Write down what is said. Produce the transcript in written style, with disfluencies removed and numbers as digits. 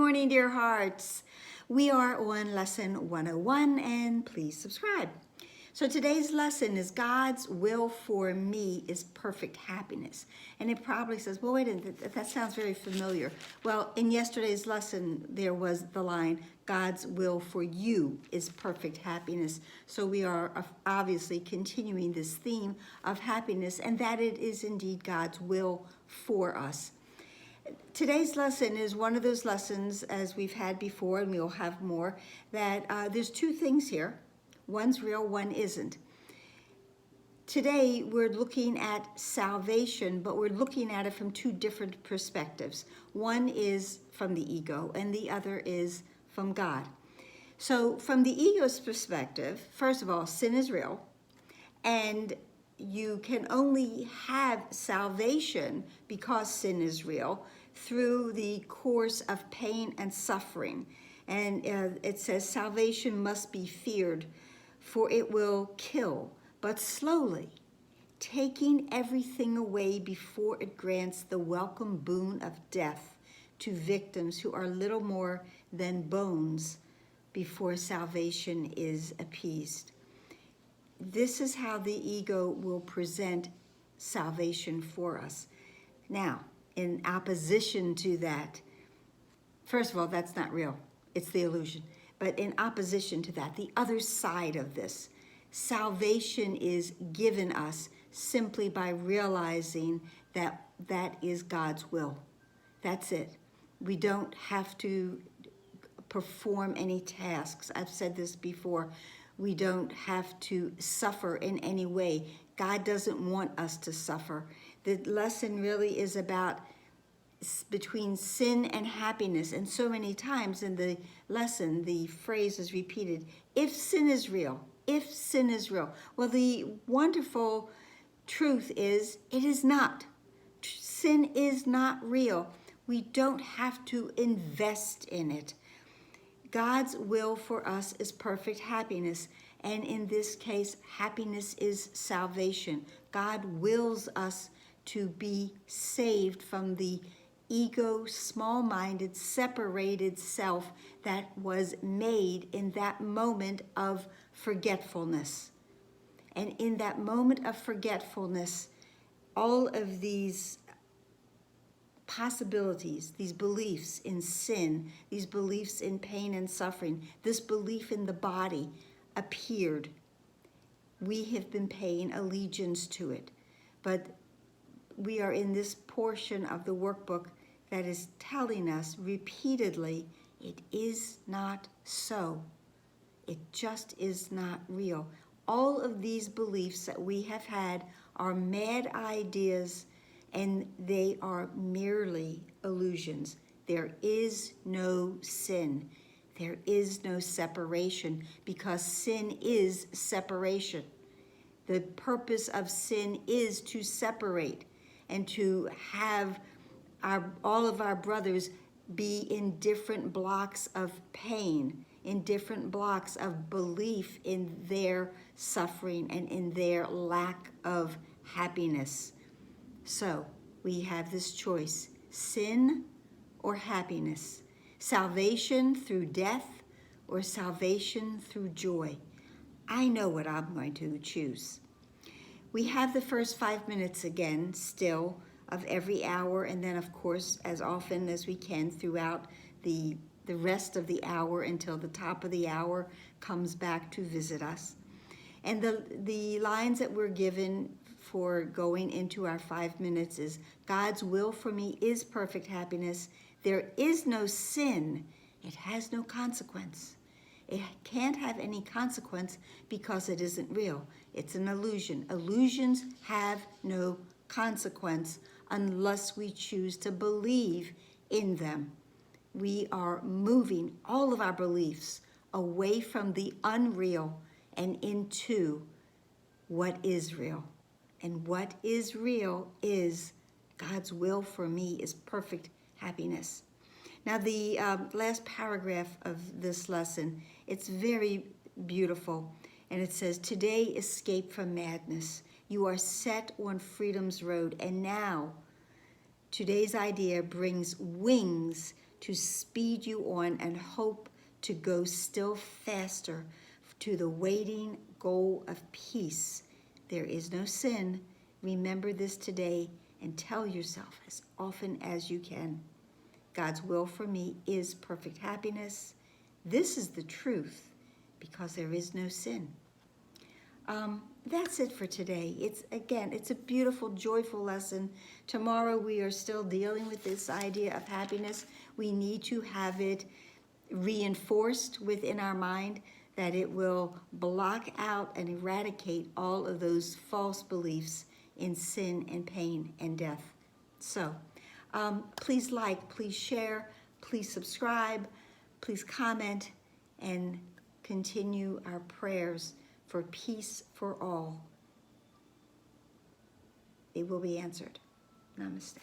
morning, dear hearts. We are on lesson 101, and please subscribe. So today's lesson is God's will for me is perfect happiness. And it probably says, well, wait a minute, that sounds very familiar. Well, in yesterday's lesson, there was the line, God's will for you is perfect happiness. So we are obviously continuing this theme of happiness, and that it is indeed God's will for us. Today's lesson is one of those lessons, as we've had before, and we'll have more, that there's two things here. One's real, one isn't. Today, we're looking at salvation, but we're looking at it from two different perspectives. One is from the ego, and the other is from God. So from the ego's perspective, first of all, sin is real, and you can only have salvation because sin is real through the course of pain and suffering. And it says salvation must be feared, for it will kill, but slowly, taking everything away before it grants the welcome boon of death to victims who are little more than bones before salvation is appeased. This is how the ego will present salvation for us. Now, in opposition to that, first of all, that's not real. It's the illusion. But in opposition to that, the other side of this, salvation is given us simply by realizing that that is God's will. That's it. We don't have to perform any tasks. I've said this before. We don't have to suffer in any way. God doesn't want us to suffer. The lesson really is about between sin and happiness. And so many times in the lesson, the phrase is repeated, if sin is real, if sin is real. Well, the wonderful truth is it is not. Sin is not real. We don't have to invest in it. God's will for us is perfect happiness. And in this case, happiness is salvation. God wills us to be saved from the ego, small-minded, separated self that was made in that moment of forgetfulness. And in that moment of forgetfulness, all of these possibilities, these beliefs in sin, these beliefs in pain and suffering, this belief in the body appeared. We have been paying allegiance to it. But we are in this portion of the workbook that is telling us repeatedly, it is not so. It just is not real. All of these beliefs that we have had are mad ideas, and they are merely illusions. There is no sin. There is no separation, because sin is separation. The purpose of sin is to separate and to have all of our brothers be in different blocks of pain, in different blocks of belief in their suffering and in their lack of happiness. So we have this choice, sin or happiness, salvation through death or salvation through joy. I know what I'm going to choose. We have the first 5 minutes again still of every hour, and then of course as often as we can throughout the rest of the hour until the top of the hour comes back to visit us. And the lines that we're given for going into our 5 minutes is God's will for me is perfect happiness. There is no sin. It has no consequence. It can't have any consequence because it isn't real. It's an illusion. Illusions have no consequence unless we choose to believe in them. We are moving all of our beliefs away from the unreal and into what is real. And what is real is God's will for me is perfect happiness. Now, the last paragraph of this lesson, it's very beautiful. And it says, today escape from madness. You are set on freedom's road. And now, today's idea brings wings to speed you on and hope to go still faster to the waiting goal of peace. There is no sin. Remember this today and tell yourself as often as you can, God's will for me is perfect happiness. This is the truth because there is no sin. That's it for today. It's a beautiful, joyful lesson. Tomorrow we are still dealing with this idea of happiness. We need to have it reinforced within our mind that it will block out and eradicate all of those false beliefs in sin and pain and death. So please like, please share, please subscribe, please comment, and continue our prayers for peace for all. It will be answered. Namaste.